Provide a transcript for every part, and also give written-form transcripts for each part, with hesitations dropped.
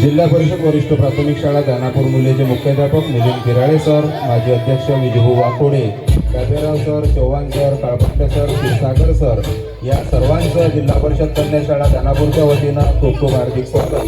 जिल्हा परिषद वरिष्ठ प्राथमिक शाळा दानापूर मुलेचे मुख्याध्यापक मिलिंद किराळे सर, माजी अध्यक्ष Viju Wakode, Kaberao sir, Chavan sir, Kalpante sir, Kshirsagar sir या सर्वांचं जिल्हा परिषद कन्या शाळा दानापूरच्या वतीनं खूप खूप हार्दिक स्वागत.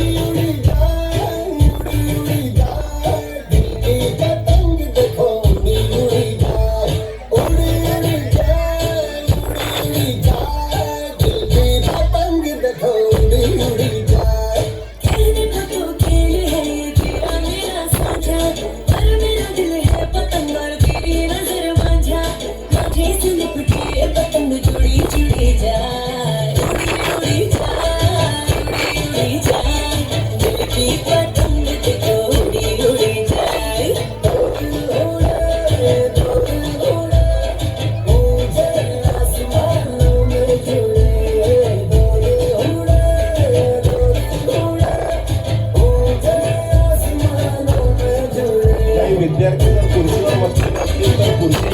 विद्यार्थी जर खुर्चीवर बसलेले असतील तर खुर्ची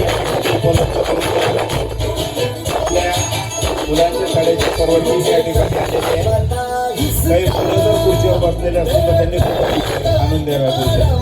उपलब्ध करून आपल्या मुलांच्या शाळेचे सर्व टीम या ठिकाणी आलेले आहे. काही मुलं जर खुर्चीवर बसलेले असतील तर त्यांनी खूप आणून द्याव्या खुर्च्या.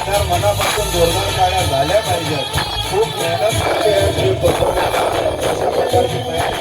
तर मनापासून जोरदार टाळ्या झाल्या पाहिजेत. खूप मेहनत करते आहे अशा प्रकारची तयारी